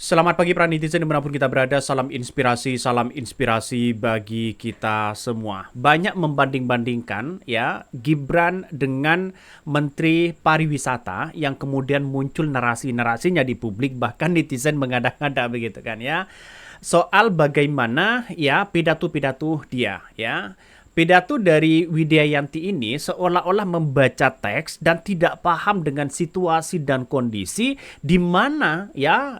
Selamat pagi para netizen dimanapun kita berada, salam inspirasi bagi kita semua. Banyak membanding-bandingkan ya Gibran dengan Menteri Pariwisata yang kemudian muncul narasi-narasinya di publik, bahkan netizen mengada-ngada begitu kan ya. Soal bagaimana ya pidato-pidato dia ya. Pidato dari Widiayanti ini seolah-olah membaca teks dan tidak paham dengan situasi dan kondisi di mana ya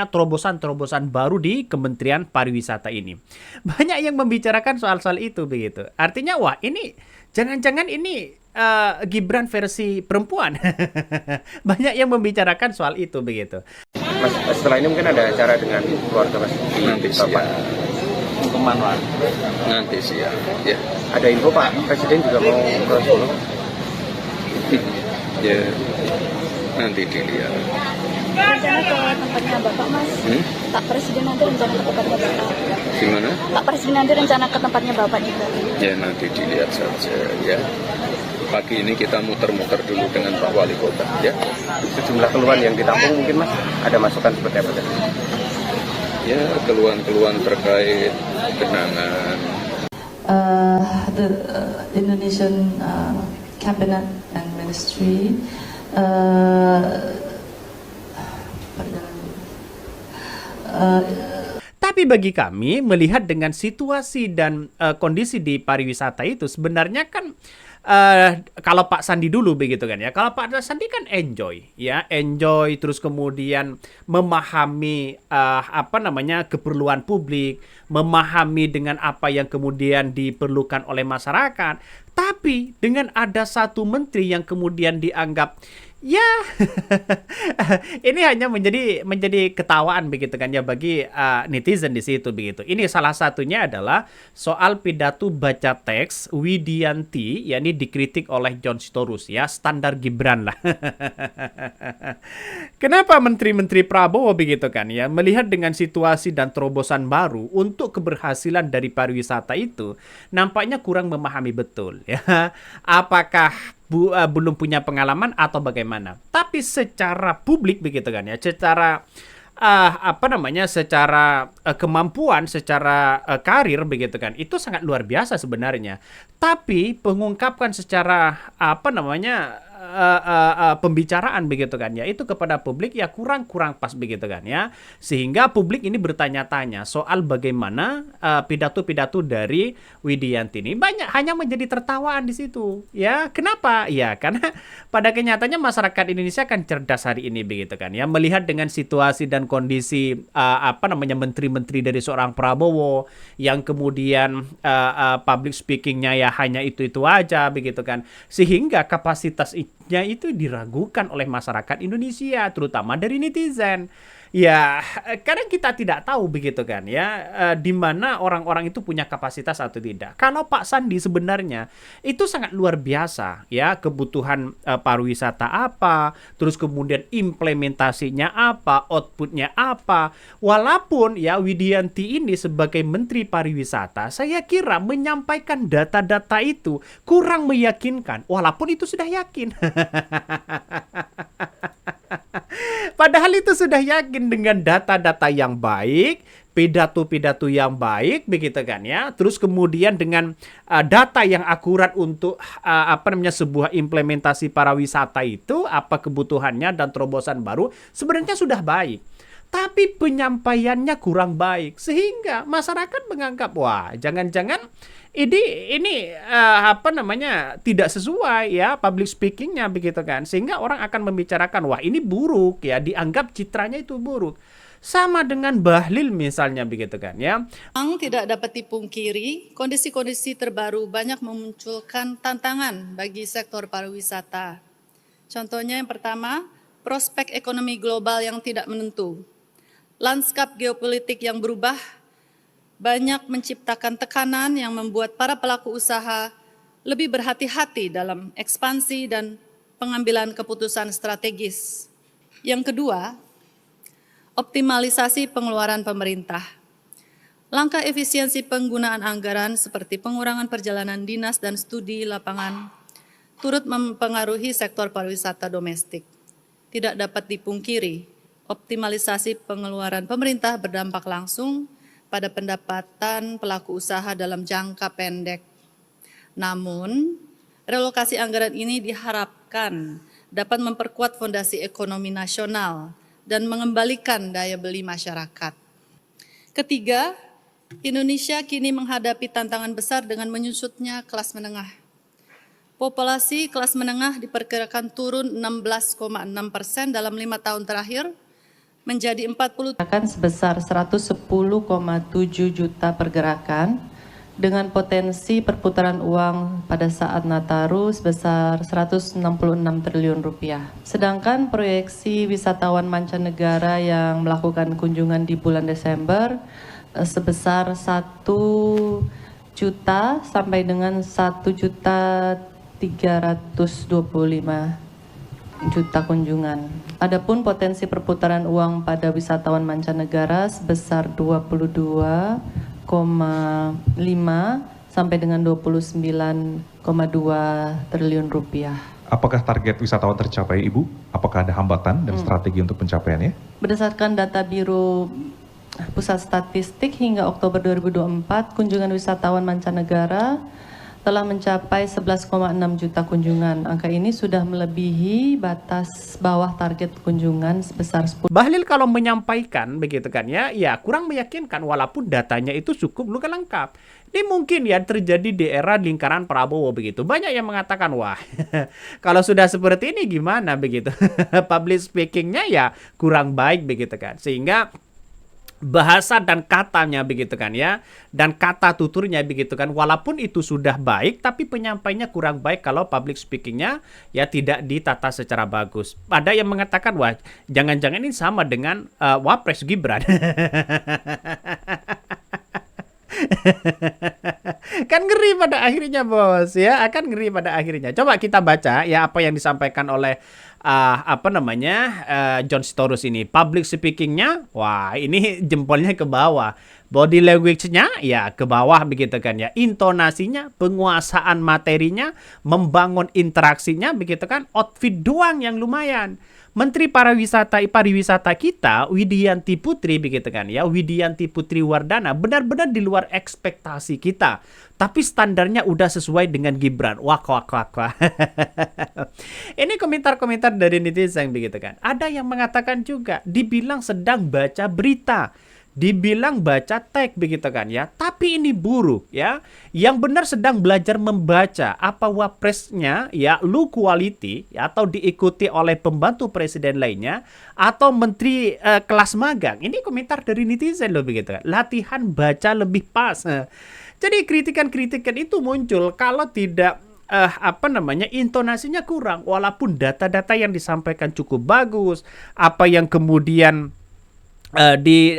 terobosan-terobosan baru di Kementerian Pariwisata ini. Banyak yang membicarakan soal-soal itu begitu. Artinya wah ini jangan-jangan ini Gibran versi perempuan. Banyak yang membicarakan soal itu begitu. Mas, setelah ini mungkin ada acara dengan keluarga Mas di Nanti Bapak. siang. Untuk manual. Nanti siang. Ya. Ada info Pak, Presiden juga mau ke Solo. Ya. Nanti dilihat. Rencana ke tempatnya Bapak, Mas. Pak Presiden nanti rencana ke tempatnya Bapak. Gimana? Pak Presiden nanti rencana ke tempatnya Bapak juga. Ya nanti dilihat saja ya. Pagi ini kita muter-muter dulu dengan Pak Wali Kota ya. Sejumlah keluhan yang ditampung mungkin Mas, ada masukan seperti apa tadi? Ya keluhan-keluhan terkait genangan. The Indonesian cabinet and ministry Tapi bagi kami melihat dengan situasi dan kondisi di pariwisata itu sebenarnya kan kalau Pak Sandi dulu begitu kan ya. Kalau Pak Sandi kan enjoy terus kemudian memahami keperluan publik, memahami dengan apa yang kemudian diperlukan oleh masyarakat. Tapi dengan ada satu menteri yang kemudian dianggap ya ini hanya menjadi ketawaan begitu kan ya bagi netizen di situ begitu. Ini salah satunya adalah soal pidato baca teks Widianti, yakni dikritik oleh John Sitorus ya, standar Gibran lah. Kenapa menteri-menteri Prabowo begitu kan ya, melihat dengan situasi dan terobosan baru untuk keberhasilan dari pariwisata itu nampaknya kurang memahami betul ya. Apakah belum punya pengalaman atau bagaimana? Tapi secara publik begitu kan ya, secara secara kemampuan, secara karir begitu kan, itu sangat luar biasa sebenarnya. Tapi pengungkapkan secara pembicaraan begitu kan ya, itu kepada publik ya kurang pas begitu kan ya, sehingga publik ini bertanya-tanya soal bagaimana pidato-pidato dari Widianti ini banyak hanya menjadi tertawaan di situ ya. Kenapa ya? Karena pada kenyataannya masyarakat Indonesia kan cerdas hari ini begitu kan ya, melihat dengan situasi dan kondisi menteri-menteri dari seorang Prabowo yang kemudian public speakingnya ya hanya itu aja begitu kan, sehingga kapasitasnya itu diragukan oleh masyarakat Indonesia, terutama dari netizen. Ya, kadang kita tidak tahu begitu kan ya, di mana orang-orang itu punya kapasitas atau tidak. Kalau Pak Sandi sebenarnya itu sangat luar biasa ya, kebutuhan pariwisata apa, terus kemudian implementasinya apa, outputnya apa. Walaupun ya Widianti ini sebagai Menteri Pariwisata, saya kira menyampaikan data-data itu kurang meyakinkan, walaupun itu sudah yakin. Padahal itu sudah yakin dengan data-data yang baik, pidato-pidato yang baik begitu kan ya. Terus kemudian dengan data yang akurat untuk sebuah implementasi pariwisata itu apa kebutuhannya dan terobosan baru sebenarnya sudah baik. Tapi penyampaiannya kurang baik sehingga masyarakat menganggap wah jangan-jangan ini tidak sesuai ya public speakingnya begitu kan, sehingga orang akan membicarakan wah ini buruk ya, dianggap citranya itu buruk. Sama dengan Bahlil misalnya begitu kan ya. Memang tidak dapat dipungkiri, kondisi-kondisi terbaru banyak memunculkan tantangan bagi sektor pariwisata. Contohnya yang pertama, prospek ekonomi global yang tidak menentu. Lanskap geopolitik yang berubah banyak menciptakan tekanan yang membuat para pelaku usaha lebih berhati-hati dalam ekspansi dan pengambilan keputusan strategis. Yang kedua, optimalisasi pengeluaran pemerintah. Langkah efisiensi penggunaan anggaran seperti pengurangan perjalanan dinas dan studi lapangan turut mempengaruhi sektor pariwisata domestik. Tidak dapat dipungkiri, optimalisasi pengeluaran pemerintah berdampak langsung pada pendapatan pelaku usaha dalam jangka pendek. Namun, relokasi anggaran ini diharapkan dapat memperkuat fondasi ekonomi nasional dan mengembalikan daya beli masyarakat. Ketiga, Indonesia kini menghadapi tantangan besar dengan menyusutnya kelas menengah. Populasi kelas menengah diperkirakan turun 16,6% dalam 5 tahun terakhir, menjadi 40 akan sebesar 110,7 juta pergerakan dengan potensi perputaran uang pada saat Nataru sebesar 166 triliun rupiah. Sedangkan proyeksi wisatawan mancanegara yang melakukan kunjungan di bulan Desember sebesar 1 juta sampai dengan 1.325.000 juta kunjungan. Adapun potensi perputaran uang pada wisatawan mancanegara sebesar 22,5 sampai dengan 29,2 triliun rupiah. Apakah target wisatawan tercapai, Ibu? Apakah ada hambatan dan strategi untuk pencapaiannya? Berdasarkan data Biro Pusat Statistik hingga Oktober 2024, kunjungan wisatawan mancanegara telah mencapai 11,6 juta kunjungan. Angka ini sudah melebihi batas bawah target kunjungan sebesar 10. Bahlil kalau menyampaikan begitu kan ya kurang meyakinkan walaupun datanya itu cukup lengkap. Ini mungkin ya terjadi di era lingkaran Prabowo begitu. Banyak yang mengatakan wah kalau sudah seperti ini gimana begitu. Public speakingnya ya kurang baik begitu kan. Sehingga bahasa dan katanya begitu kan ya, dan kata tuturnya begitu kan, walaupun itu sudah baik tapi penyampainya kurang baik kalau public speakingnya ya tidak ditata secara bagus. Ada yang mengatakan wah jangan-jangan ini sama dengan Wapres Gibran. Kan ngeri pada akhirnya bos ya, akan ngeri pada akhirnya. Coba kita baca ya apa yang disampaikan oleh John Sitorus ini. Public speakingnya wah ini jempolnya ke bawah, body language-nya ya ke bawah begitu kan ya, intonasinya, penguasaan materinya, membangun interaksinya begitu kan, outfit doang yang lumayan. Menteri Pariwisata kita, Widianti Putri begitu kan ya, Widianti Putri Wardana benar-benar di luar ekspektasi kita. Tapi standarnya udah sesuai dengan Gibran. Wah. Ini komentar-komentar dari netizen begitu kan. Ada yang mengatakan juga dibilang sedang baca berita, dibilang baca teks begitu kan ya, tapi ini buruk ya. Yang benar sedang belajar membaca apa wapresnya ya, low quality ya, atau diikuti oleh pembantu presiden lainnya atau menteri kelas magang. Ini komentar dari netizen loh begitu kan. Latihan baca lebih pas. Jadi kritikan-kritikan itu muncul kalau tidak intonasinya kurang, walaupun data-data yang disampaikan cukup bagus, apa yang kemudian di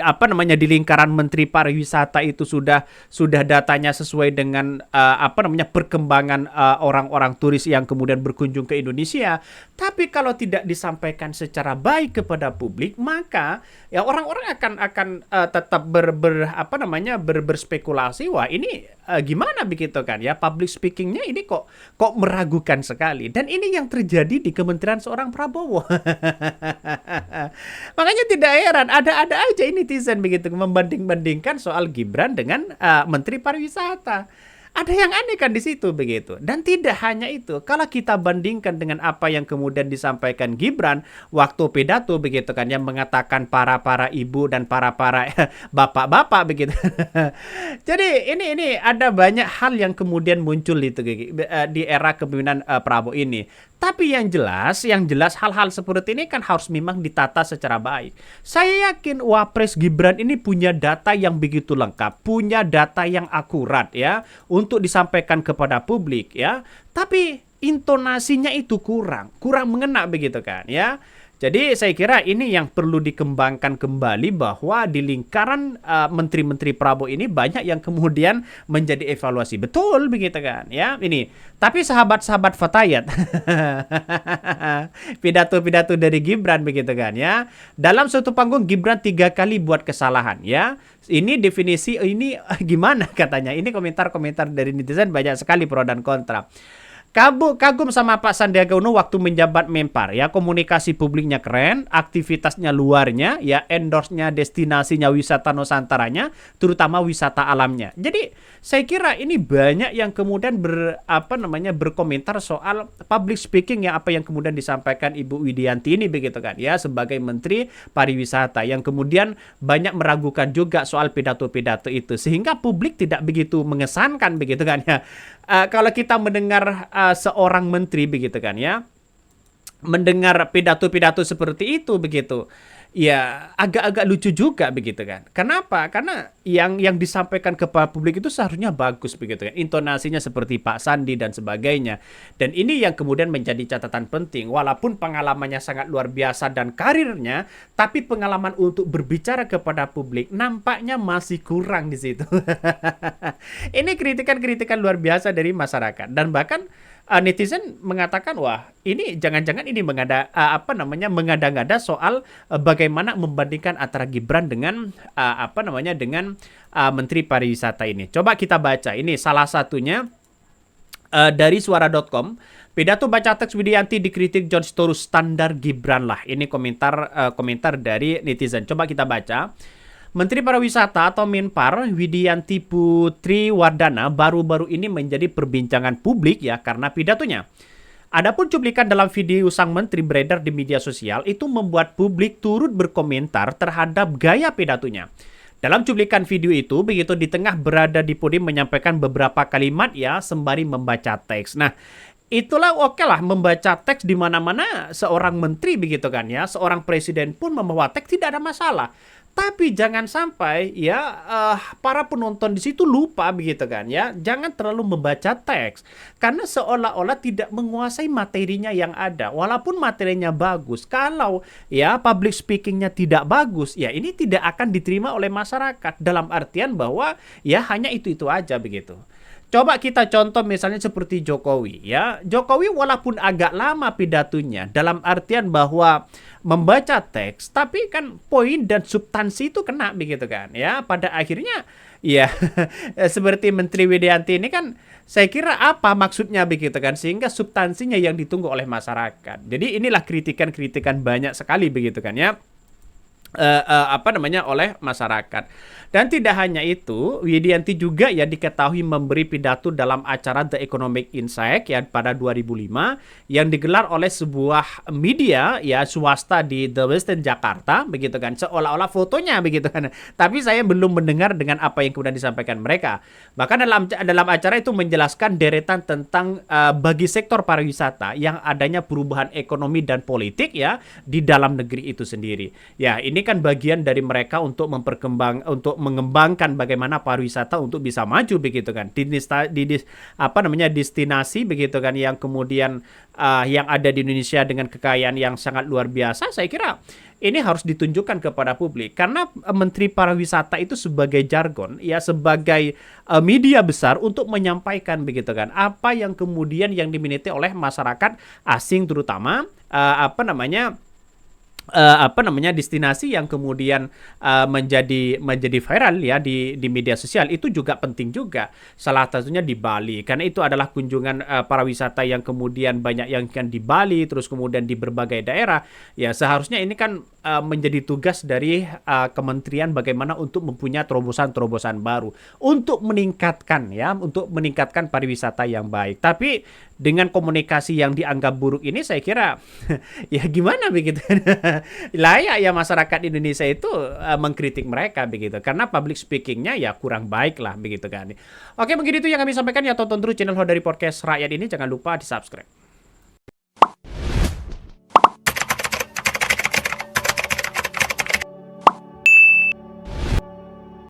lingkaran Menteri Pariwisata itu sudah datanya sesuai dengan perkembangan orang-orang turis yang kemudian berkunjung ke Indonesia. Tapi kalau tidak disampaikan secara baik kepada publik, maka ya orang-orang akan tetap berspekulasi, wah ini gimana begitu kan ya, public speakingnya ini kok meragukan sekali. Dan ini yang terjadi di Kementerian seorang Prabowo. Makanya tidak heran ada aja ini netizen begitu membanding-bandingkan soal Gibran dengan Menteri Pariwisata. Ada yang aneh kan di situ begitu. Dan tidak hanya itu, kalau kita bandingkan dengan apa yang kemudian disampaikan Gibran waktu pidato begitu kan, yang mengatakan para ibu dan para bapak-bapak begitu. Jadi ini ada banyak hal yang kemudian muncul itu di era kepemimpinan Prabowo ini. Tapi yang jelas hal-hal seperti ini kan harus memang ditata secara baik. Saya yakin Wapres Gibran ini punya data yang begitu lengkap, punya data yang akurat ya untuk disampaikan kepada publik ya. Tapi intonasinya itu kurang mengena begitu kan ya. Jadi saya kira ini yang perlu dikembangkan kembali, bahwa di lingkaran menteri-menteri Prabowo ini banyak yang kemudian menjadi evaluasi. Betul begitu kan ya. Ini. Tapi sahabat-sahabat Fatayat pidato-pidato dari Gibran begitu kan ya. Dalam suatu panggung Gibran 3 kali buat kesalahan ya. Ini definisi ini gimana katanya. Ini komentar-komentar dari netizen banyak sekali pro dan kontra. Kagum sama Pak Sandiaga Uno waktu menjabat Menpar ya, komunikasi publiknya keren, aktivitasnya luarnya ya, endorse-nya, destinasinya, wisata Nusantaranya, terutama wisata alamnya. Jadi saya kira ini banyak yang kemudian berkomentar soal public speaking yang apa yang kemudian disampaikan Ibu Widianti ini begitu kan ya, sebagai Menteri Pariwisata, yang kemudian banyak meragukan juga soal pidato-pidato itu, sehingga publik tidak begitu mengesankan begitu kan ya. Kalau kita mendengar seorang menteri begitu kan ya, mendengar pidato-pidato seperti itu begitu, ya agak-agak lucu juga begitu kan. Kenapa? Karena yang disampaikan kepada publik itu seharusnya bagus begitu kan, intonasinya seperti Pak Sandi dan sebagainya. Dan ini yang kemudian menjadi catatan penting, walaupun pengalamannya sangat luar biasa dan karirnya, tapi pengalaman untuk berbicara kepada publik nampaknya masih kurang di situ. Ini kritikan-kritikan luar biasa dari masyarakat, dan bahkan netizen mengatakan, wah ini jangan-jangan ini mengada-ngada soal bagaimana membandingkan antara Gibran dengan Menteri Pariwisata ini. Coba kita baca, ini salah satunya dari suara.com. Pidato baca teks Widianti dikritik John Storus, standar Gibran lah. Ini komentar dari netizen. Coba kita baca. Menteri Pariwisata atau Menpar Widianti Putri Wardana baru-baru ini menjadi perbincangan publik ya karena pidatonya. Adapun cuplikan dalam video sang menteri beredar di media sosial itu membuat publik turut berkomentar terhadap gaya pidatonya. Dalam cuplikan video itu, begitu di tengah berada di podium menyampaikan beberapa kalimat ya sembari membaca teks. Nah, itulah oke lah, membaca teks di mana-mana seorang menteri begitu kan ya, seorang presiden pun membawa teks, tidak ada masalah. Tapi jangan sampai ya para penonton di situ lupa begitu kan ya. Jangan terlalu membaca teks karena seolah-olah tidak menguasai materinya yang ada. Walaupun materinya bagus, kalau ya public speakingnya tidak bagus, ya ini tidak akan diterima oleh masyarakat. Dalam artian bahwa ya hanya itu-itu aja begitu. Coba kita contoh misalnya seperti Jokowi ya. Jokowi walaupun agak lama pidatonya dalam artian bahwa membaca teks, tapi kan poin dan substansi itu kena begitu kan ya. Pada akhirnya ya seperti Menteri Widianti ini kan saya kira apa maksudnya begitu kan, sehingga substansinya yang ditunggu oleh masyarakat. Jadi inilah kritikan-kritikan banyak sekali begitu kan ya. Oleh masyarakat. Dan tidak hanya itu, Widianti juga ya diketahui memberi pidato dalam acara The Economic Insight ya pada 2005 yang digelar oleh sebuah media ya swasta di The Western Jakarta begitu kan, seolah-olah fotonya begitu kan. Tapi saya belum mendengar dengan apa yang kemudian disampaikan mereka. Bahkan dalam acara itu menjelaskan deretan tentang bagi sektor pariwisata yang adanya perubahan ekonomi dan politik ya di dalam negeri itu sendiri. Ya, ini kan bagian dari mereka untuk mengembangkan bagaimana pariwisata untuk bisa maju begitu kan. Destinasi begitu kan yang kemudian yang ada di Indonesia dengan kekayaan yang sangat luar biasa. Saya kira ini harus ditunjukkan kepada publik karena Menteri Pariwisata itu sebagai jargon ya, sebagai media besar untuk menyampaikan begitu kan apa yang kemudian yang diminati oleh masyarakat asing, terutama destinasi yang kemudian menjadi viral ya di media sosial. Itu juga penting juga, salah satunya di Bali, karena itu adalah kunjungan pariwisata yang kemudian banyak yang kan di Bali, terus kemudian di berbagai daerah. Ya seharusnya ini kan menjadi tugas dari kementerian bagaimana untuk mempunyai terobosan-terobosan baru untuk meningkatkan pariwisata yang baik. Tapi dengan komunikasi yang dianggap buruk ini, saya kira ya gimana begitu. Layak ya masyarakat Indonesia itu mengkritik mereka begitu, karena public speakingnya ya kurang baik lah begitu kan. Oke, begitu yang kami sampaikan ya. Tonton terus channel Ho dari Podcast Rakyat ini, jangan lupa di subscribe.